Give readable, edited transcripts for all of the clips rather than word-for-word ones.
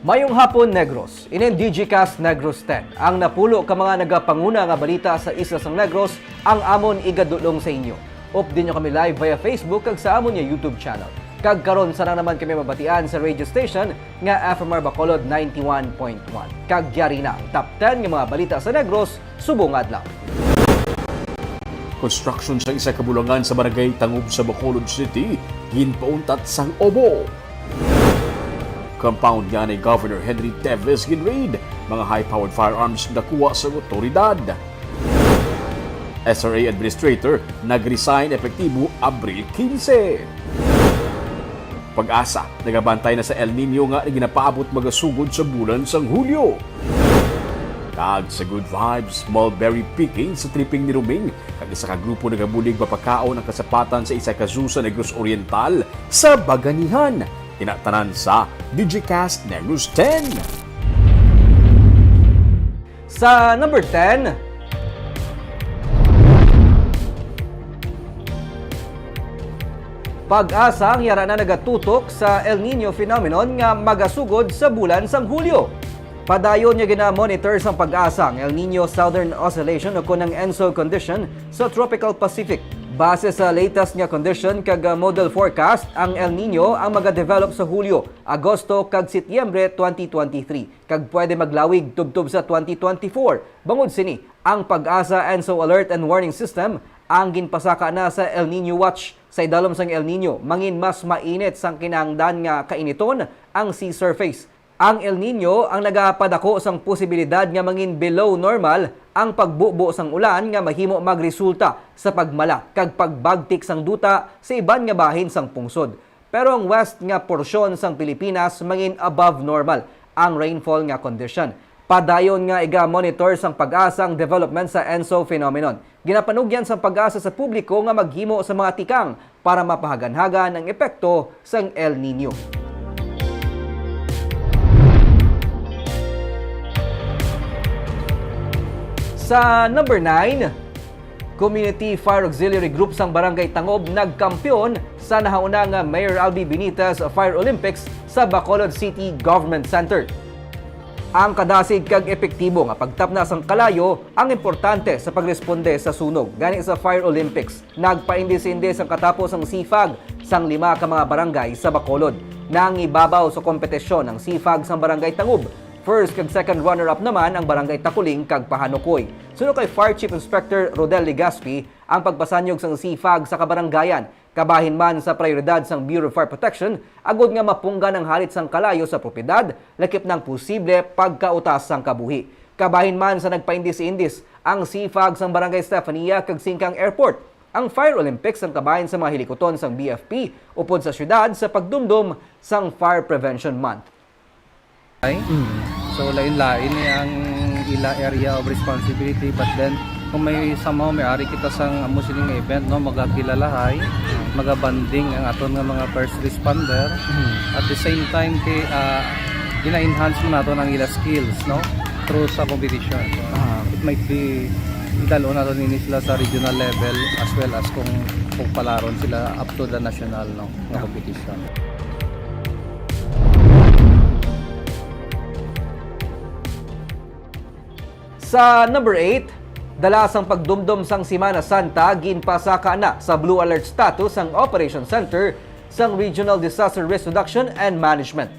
Mayong hapon, Negros. Inin DigiCast Negros 10. Ang napulo ka mga nagapanguna nga balita sa Islas ng Negros, ang amon igadulong sa inyo. Din nyo kami live via Facebook kag sa amon niya YouTube channel. Kag karon sana naman kami mabatian sa radio station nga FMR Bacolod 91.1. Kag yari na ang top 10 nga mga balita sa Negros, subong adlaw. Construction sa isa kabulangan sa barangay Tangub sa Bacolod City, ginpauntat sang obo. Compound nga ni Governor Henry Teves ginraid, mga high-powered firearms nakuha sa otoridad. SRA Administrator nag-resign epektibo Abril 15. Pag-asa, nagabantay na sa El Nino nga ginapaabot magasugod sa bulan sang Hulyo. Kag sa good vibes, mulberry picking sa tripping ni Ruming, kag isa ka grupo nagabulig mapakaon ang kasapatan sa isa ka zoo sa Negros Oriental sa Baganihan. Tinatanan sa DigiCast Negros 10. Sa number 10, pag-asa ang yara na nagatutok sa El Nino phenomenon nga magasugod sa bulan sang Hulyo. Padayon niya gina-monitor sang pag-asa ang El Nino Southern Oscillation o kunang ENSO condition sa Tropical Pacific. Base sa latest nga condition kag model forecast, ang El Nino ang magadevelop sa Hulyo, Agosto kag Setyembre 2023 kag pwede maglawig tubtob sa 2024. Bangod sini, ang pag-asa ENSO Alert and Warning System ang ginpasaka na sa El Nino Watch. Sa idalom sang El Nino, mangin mas mainit sang kinahangdan nga kainiton ang sea surface. Ang El Nino ang nagapadako sang posibilidad nga mangin below normal ang pagbubo sang ulan nga mahimo magresulta sa pagmala kag pagbagtik sang duta sa iban nga bahin sang pungsod. Pero ang west nga porsyon sang Pilipinas mangin above normal ang rainfall nga condition. Padayon nga iga-monitor sang pag-asa ang development sa ENSO phenomenon. Ginapanugyan sang pag-asa sa publiko nga maghimo sa mga tikang para mapahaganhagan ang epekto sang El Nino. Sa number 9, Community Fire Auxiliary Group sang Barangay Tangob nagkampiyon sa nahauna nga Mayor Albi Benitez Fire Olympics sa Bacolod City Government Center. Ang kadasig kag epektibo nga pagtapna sang kalayo ang importante sa pagresponde sa sunog. Gani sa Fire Olympics, nagpaindis-indis ang katapos ang sifag sang 5 ka mga barangay sa Bacolod. Nang ibabaw sa kompetisyon ang sifag sang Barangay Tangob. First kag second runner-up naman ang Barangay Takuling kag Pahanukoy. Sunod kay Fire Chief Inspector Rodel Legaspi ang pagpasanyog sang sifag sa kabaranggayan. Kabahin man sa prioridad sang Bureau of Fire Protection, agod nga mapunggan ang halit sang kalayo sa propiedad, lakip ng posible pagkautas sang kabuhi. Kabahin man sa nagpaindis-indis ang sifag sang Barangay Stefania kag Singkang Airport. Ang Fire Olympics ang kabahin sa mga hilikoton sang BFP upod sa syudad sa pagdumdum sang Fire Prevention Month. So lain-lain ang ila area of responsibility, but then kung may somehow may ari kita sang musiling event, no, magakilalahay, magabanding ang aton nga mga first responder. At the same time kay gina-enhance mo nato ang ila skills, no, through sa competition. It might be idalo nato nini sila sa regional level as well as kung palaron sila up to the national, no, nga competition. Sa number 8, dalasang pagdumdum sang Semana Santa ginpasaka na sa Blue Alert status ang Operation Center sang Regional Disaster Risk Reduction and Management.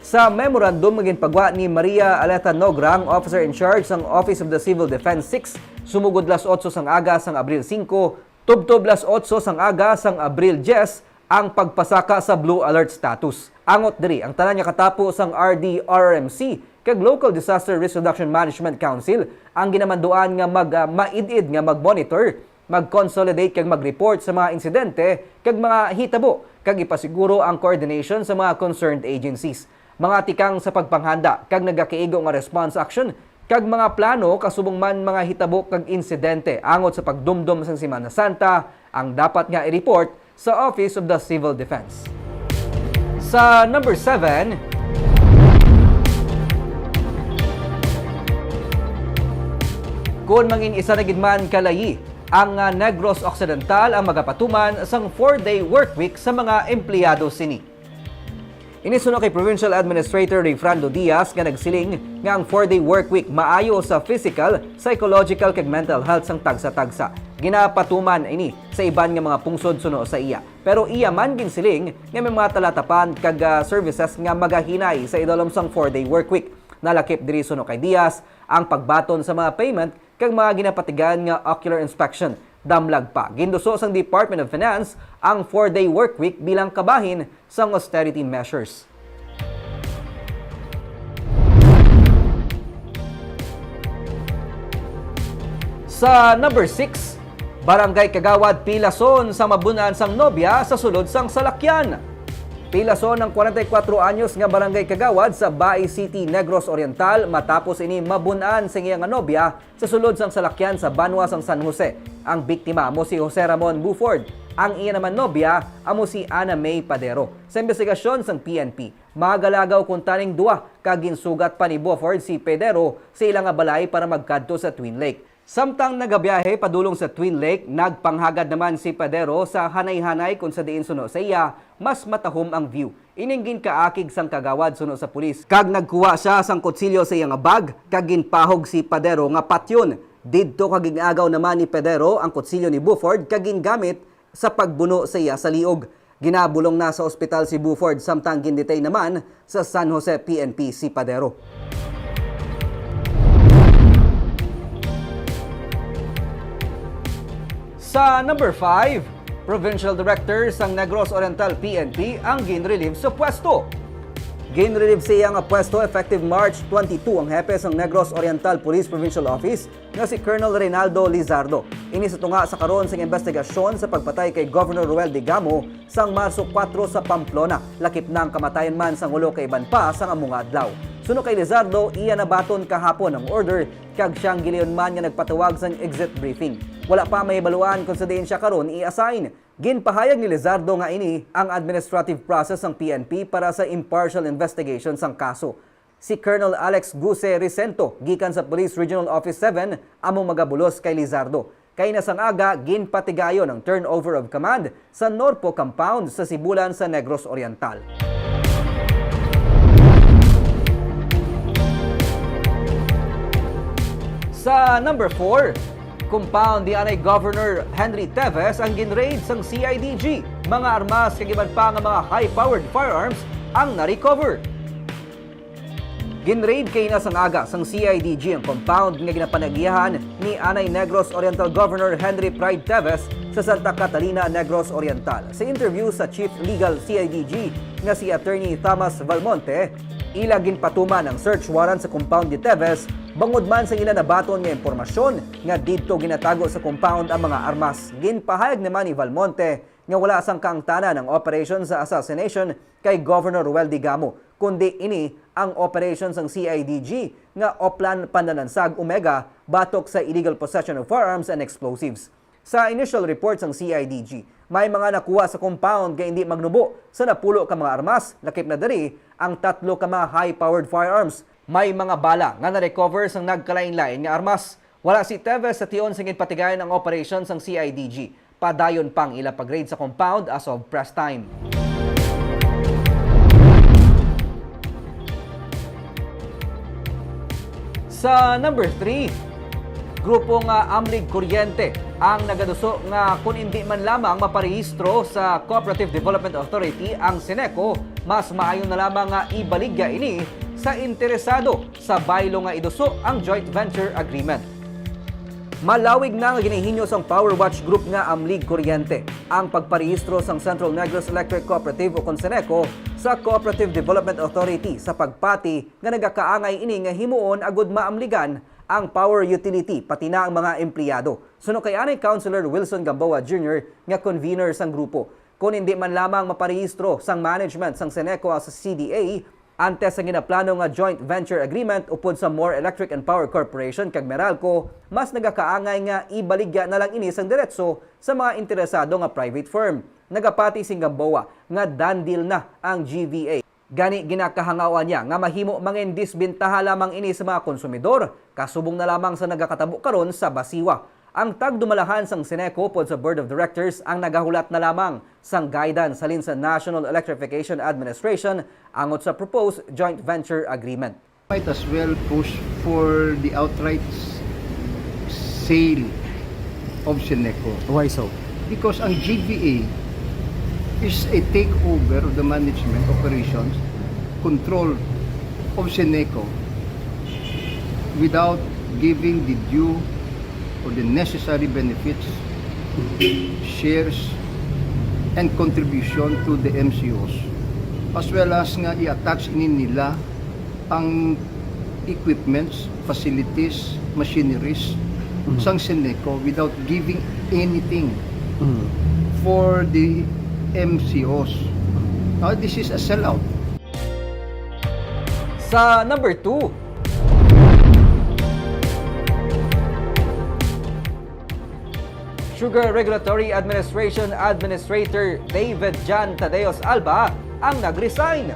Sa memorandum ginpagwa ni Maria Aleta Nograng, Officer in Charge sang Office of the Civil Defense 6, sumugod 8 sang aga sang Abril 5, tubtob 8 sang aga sang Abril 10 ang pagpasaka sa Blue Alert status. Angot diri ang tanan nga katapo sang RDRRMC kag Local Disaster Risk Reduction Management Council ang ginamanduan nga maidid nga mag-monitor, mag-consolidate kag mag-report sa mga insidente kag mga hitabo kag ipasiguro ang coordination sa mga concerned agencies. Mga tikang sa pagpanghanda kag nagakiigo nga response action kag mga plano kasubong man mga hitabo kag insidente angot sa pagdumdum sang Semana Santa ang dapat nga i-report sa Office of the Civil Defense. Sa number 7, kung mangin isa na gidman kalayi, ang Negros Occidental ang magapatuman sang 4-day workweek sa mga empleyado sini. Inisunod kay Provincial Administrator Rayfrando Diaz nga nagsiling nga ang 4-day work week maayo sa physical, psychological kag mental health sang tagsa-tagsa. Ginapatuman ini sa iban nga mga pungsod suno sa iya. Pero iya man ginsiling nga may mga talatapan kag services nga magahinay sa idolom sang 4-day work week. Nalakip diri suno kay Diaz ang pagbaton sa mga payment kag mga ginapatigan nga ocular inspection. Damlag pa, ginduso sang Department of Finance ang 4-day work week bilang kabahin sang austerity measures. Sa number 6, Barangay Kagawad Pilason sa mabunan sang nobya sa sulod sang salakyan. Pilason ng 44 anyos nga Barangay Kagawad sa Bai City, Negros Oriental matapos ini mabunan sa iyang nobya sa sulod sang salakyan sa Banwa sang San Jose. Ang biktima mo si Jose Ramon Buford. Ang iya naman nobya amo si Ana May Padero. Sa investigasyon sang PNP, magalagaw kung taning duwa kaginsugat pa ni Buford si Pedero sa ilang balay para magkadto sa Twin Lake. Samtang nagabiyahe padulong sa Twin Lake, nagpanghagad naman si Padero sa hanay-hanay kung sa diin suno sa iya, mas matahom ang view. Ininggin kaakig sang kagawad suno sa pulis. Kag nagkuha siya sang kutsilyo sa iyang bag, kag ginpahog si Padero nga patyon. Didto kag ginagaw naman ni Pedero ang kutsilyo ni Buford kag gingamit sa pagbuno sa iya sa liog. Ginabulong na sa ospital si Buford samtang gindetain naman sa San Jose PNP si Padero. Sa number 5, Provincial Director sang Negros Oriental PNP ang ginrelieve sa pwesto. Ginrelieve siya nga pwesto effective March 22 ang hepe sang Negros Oriental Police Provincial Office nga si Colonel Reynaldo Lizardo. Ini sa tunga sa karon sang investigasyon sa pagpatay kay Governor Ruel Digamo sang Marso 4 sa Pamplona. Lakip nang kamatayan man sang ulo kay iban pa sang among adlaw. Suno kay Lizardo, iya nabaton kahapon ang order kag siyang giliyon man nga nagpatawag sang exit briefing. Wala pa may baluan kung sa diin siya karon i-assign. Ginpahayag ni Lizardo nga ini ang administrative process ng PNP para sa impartial investigation sang kaso. Si Colonel Alex Guse Ricento, gikan sa Police Regional Office 7, among magabulos kay Lizardo. Kay nasang aga, ginpatigayon ang turnover of command sa Norpo Compound sa Sibulan sa Negros Oriental. Sa number 4, compound di anay Governor Henry Teves ang ginraid sang CIDG. Mga armas kag iban pa nga mga high-powered firearms ang na-recover. Ginraid kay nasang aga sang CIDG ang compound nga ginapanagihan ni anay Negros Oriental Governor Henry Pride Teves sa Santa Catalina, Negros Oriental. Sa interview sa Chief Legal CIDG nga si Attorney Thomas Valmonte, ila ginpatuman ang search warrant sa compound ni Teves bangod man sa ila nabaton nga impormasyon nga didto ginatago sa compound ang mga armas. Ginpahayag naman ni Valmonte nga wala sang kaangtanan ang operation sa assassination kay Governor Ruel Digamo, kundi ini ang operation sang CIDG nga Oplan Pandanansag Omega batok sa illegal possession of firearms and explosives. Sa initial reports ng CIDG, may mga nakuha sa compound nga hindi magnubo sa napulo ka mga armas, lakip na dari ang 3 ka mga high-powered firearms. May mga bala nga na-recover sang nagkalain-lain nga armas. Wala si Teves sa tion sing patigayon ang operations ng CIDG. Padayon pang ila pag-raid sa compound as of press time. Sa number 3, grupo nga Amlig Kuryente ang nagaduso nga kung hindi man lamang maparehistro sa Cooperative Development Authority ang Seneco, mas maayon na lamang nga ibaligya ini sa interesado sa baylo nga iduso ang joint venture agreement. Malawig na nga ginihinyo sang Power Watch Group nga Amlig Kuryente ang pagparehistro sang Central Negros Electric Cooperative o Seneco sa Cooperative Development Authority sa pagpati nga nagakaangay ini nga himuon agud maamligan ang power utility pati na ang mga empleyado. Suno kay anay Councilor Wilson Gamboa Jr. nga convener sang grupo. Kung hindi man lamang maparehistro sang management sang Seneco sa CDA, antes ang ginaplano nga joint venture agreement upod sa More Electric and Power Corporation kag Meralco, mas nagakaangay nga ibaligya na lang ini sang diretso sa mga interesado nga private firm. Nagapati si Gamboa nga done deal na ang GVA. Gani ginakahangawan niya nga mahimo mangindisbintaha lamang ini sa mga konsumidor, kasubong na lamang sa nagakatabo karon sa basiwa. ang tagdumalahan sang Seneco pod sa Board of Directors ang nagahulat na lamang sang guidance halin sa National Electrification Administration angot sa proposed joint venture agreement. Might as well push for the outright sale of Seneco. Why so? Because ang GVA is a takeover of the management operations, control of Seneco without giving the due or the necessary benefits, shares, and contribution to the MCOs. As well as nga i-attach nila ang equipments, facilities, machineries sang Seneco without giving anything for the MCOs. Now, this is a sellout. Sa number 2, Sugar Regulatory Administration Administrator David Jan Tadeos Alba ang nag-resign.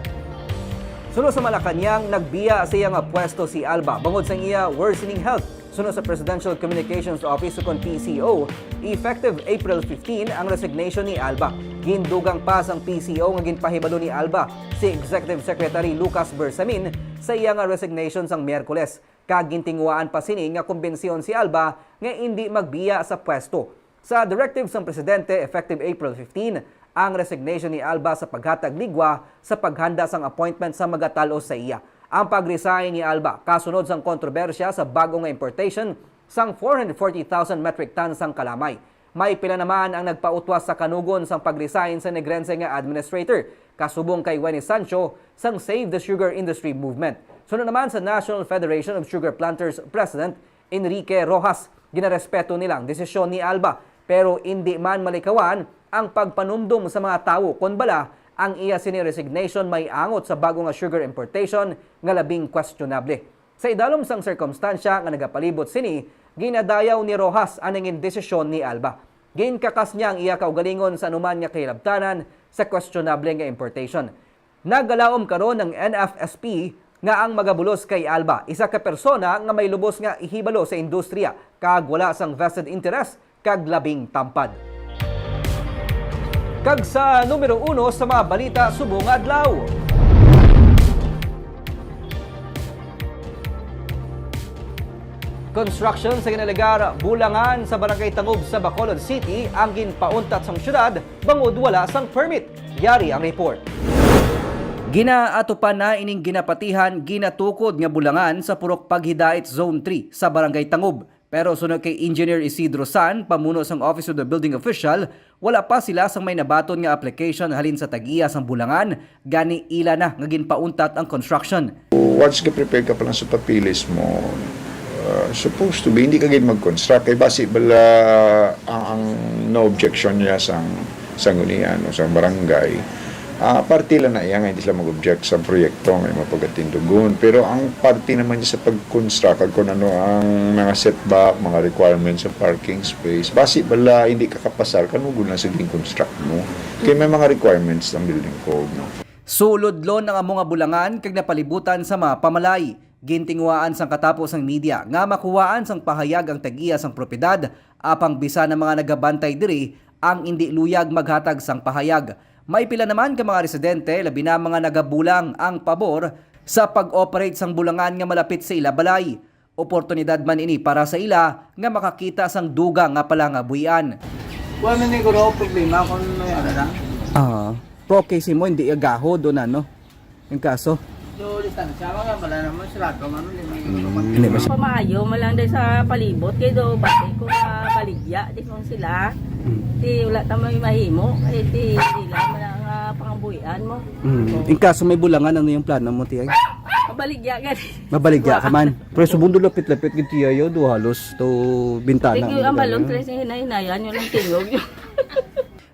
Sunod sa Malacanang, nagbiya sa iyang pwesto si Alba bangod sa iya worsening health. Sunod sa Presidential Communications Office kon PCO, effective April 15 ang resignation ni Alba. Gindugang pa ang PCO nga ginpahibalo ni Alba si Executive Secretary Lucas Bersamin sa iyang resignation sang Miyerkules. Kagintingwaan pa sini nga kumbensyon si Alba nga hindi magbiya sa pwesto. Sa directive sang Presidente effective April 15, ang resignation ni Alba sa paghatag ligwa sa paghanda sang appointment sa magatalo sa iya. Ang pag-resign ni Alba kasunod sang kontrobersya sa bagong importation sang 440,000 metric tons sang kalamay. May pila naman ang nagpautwas sa kanugon sang pag-resign sa Negrense nga administrator kasubong kay Wenny Sancho sang Save the Sugar Industry Movement. Sunod naman sa National Federation of Sugar Planters President Enrique Rojas, ginarespeto nilang desisyon ni Alba pero hindi man malikawan ang pagpanumdum sa mga tawo kon bala ang iya sini resignation may angot sa bagong nga sugar importation nga labing questionable. Sa idalom sang circumstansya nga nagapalibot sini, ginadayaw ni Rojas aningin desisyon ni Alba. Ginkakas niya ang iya kaugalingon sa anuman nga kahilabtanan sa questionable nga importation. Nagalaom karon ng NFSP nga ang magabulos kay Alba, isa ka persona nga may lubos nga ihibalo sa industriya kag wala sang vested interest kag labing tampad. Kag sa numero 1 sa mga balita subong adlaw. Construction sa ginalagar bulangan sa Barangay Tangob sa Bacolod City ang ginpauntat sang syudad bangod wala sang permit. Yari ang report. Ginaatupan na ining ginapatihan ginatukod nga bulangan sa Purok Paghidait Zone 3 sa Barangay Tangob. Pero sunod kay Engineer Isidro San, pamuno sang Office of the Building Official, wala pa sila sang may nabaton nga application halin sa tag-iya sang bulangan, gani ila na nga ginpauntat ang construction. Once ka prepare ka pa lang sa papilis mo, supposed to be, hindi ka gin mag-construct. Kaya basi bala ang no objection niya sang sangunian o sang barangay. Party lang na iya nga hindi sila mag-object sa proyekto may mapagatindugon. Pero ang party naman niya sa pag-construct kung ano ang mga setback, mga requirements sa parking space. Basi bala hindi ka kapasar, kanugon lang sa construct mo. Kaya may mga requirements ng building code. No? Suludlon ng among nga bulangan kag napalibutan sa mga pamalay. Gintingwaan sang katapos ang media nga makuwaan sang pahayag ang tag-iya sang propiedad apang bisa ng mga nagabantay diri ang hindi luyag maghatag sang pahayag. May pila naman ka mga residente labi na mga nagabulang ang pabor sa pag-operate sang bulangan nga malapit sa ila balay. Oportunidad man ini para sa ila nga makakita sang duga nga pala nga buyan. Wala man ko problema kung may ano lang. Pro case mo hindi agaho doon ano. Yung kaso. So, distansya mga wala naman sila man Hindi ba siya? Pamayo malang dahil sa palibot kay do bati ko baligya di kung sila ti wala tamay mahimo kay ti sila malang pangambuyan mo. Yung kaso may bulangan ano yung plano mo tiyay? Baligya gani. Mabaligya ka man. Pero subundo lapit-lapit gid tiyayo do halos to bintana. Tingyo ang balon tres hinay-hinayan yung lang tingog yun.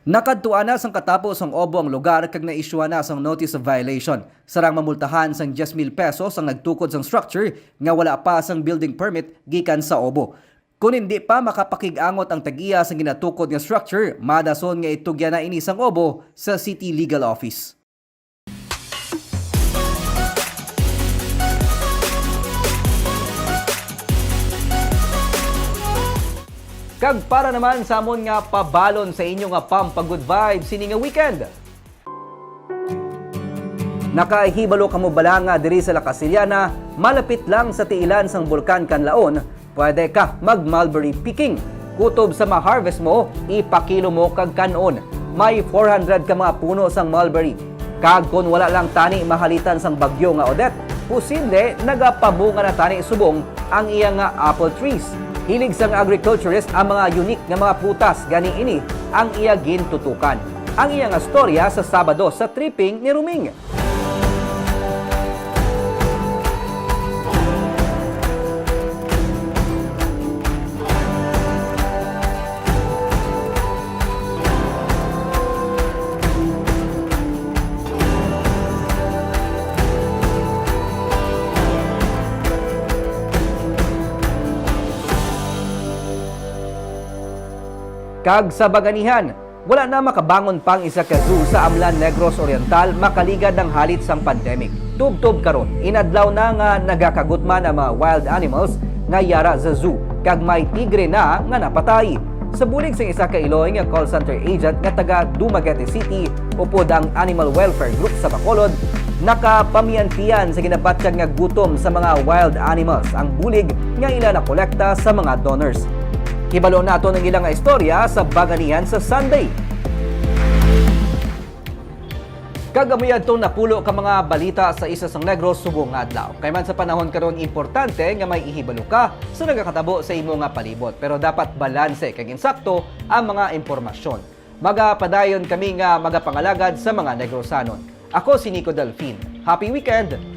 Nakadtuan na sang katapos ang obo ang lugar kag na-issue na sang notice of violation. Sarang mamultahan sang 10,000 pesos ang nagtukod sang structure nga wala pa sang building permit gikan sa obo. Kung hindi pa makapakig-angot ang tagiya sang ginatukod nga structure, madason nga itugya na ini sang obo sa City Legal Office. Kag para naman sa amon nga pabalon sa inyo nga pampagood vibes sini nga weekend. Nakahibalo kamo bala nga diri sa La Casillana, malapit lang sa tiilan sang bulkan Kanlaon, pwede ka mag-mulberry picking. Kutob sa ma-harvest mo, ipakilo mo kag kanon. May 400 ka mga puno sang mulberry. Kag kung wala lang tani mahalitan sang bagyo nga Odette, posible nagapabunga na tani subong ang iya nga apple trees. Hilig sang agriculturist ang mga unique nga mga putas, gani ini ang iya gintutukan. Ang iya nga storya sa Sabado sa tripping ni Ruming. Kag sa Baganihan, wala na makabangon pang isa ka zoo sa Amlan Negros Oriental makaligad ng halit sang pandemic. Tub-tub karon, inadlaw na nga nagakagutman ang mga wild animals nga yara sa zoo, kag may tigre na nga napatay. Sa bulig sang isa ka Iloy nga call center agent nga taga Dumaguete City, upod ang Animal Welfare Group sa Bacolod, nakapamiantiyan sa ginabatyag nga gutom sa mga wild animals ang bulig nga ila na kolekta sa mga donors. Hibalo nato ng ilang istorya sa Baganihan sa Sunday. Kagamuyan itong napulo ka mga balita sa isa sang Negros subong nga adlaw. Kay man sa panahon karon importante nga may ihibalo ka sa nagakatabo sa imo nga palibot. Pero dapat balanse kag insakto ang mga impormasyon. Magapadayon kami nga magapangalagad sa mga Negrosanon. Ako si Nico Delfin. Happy weekend!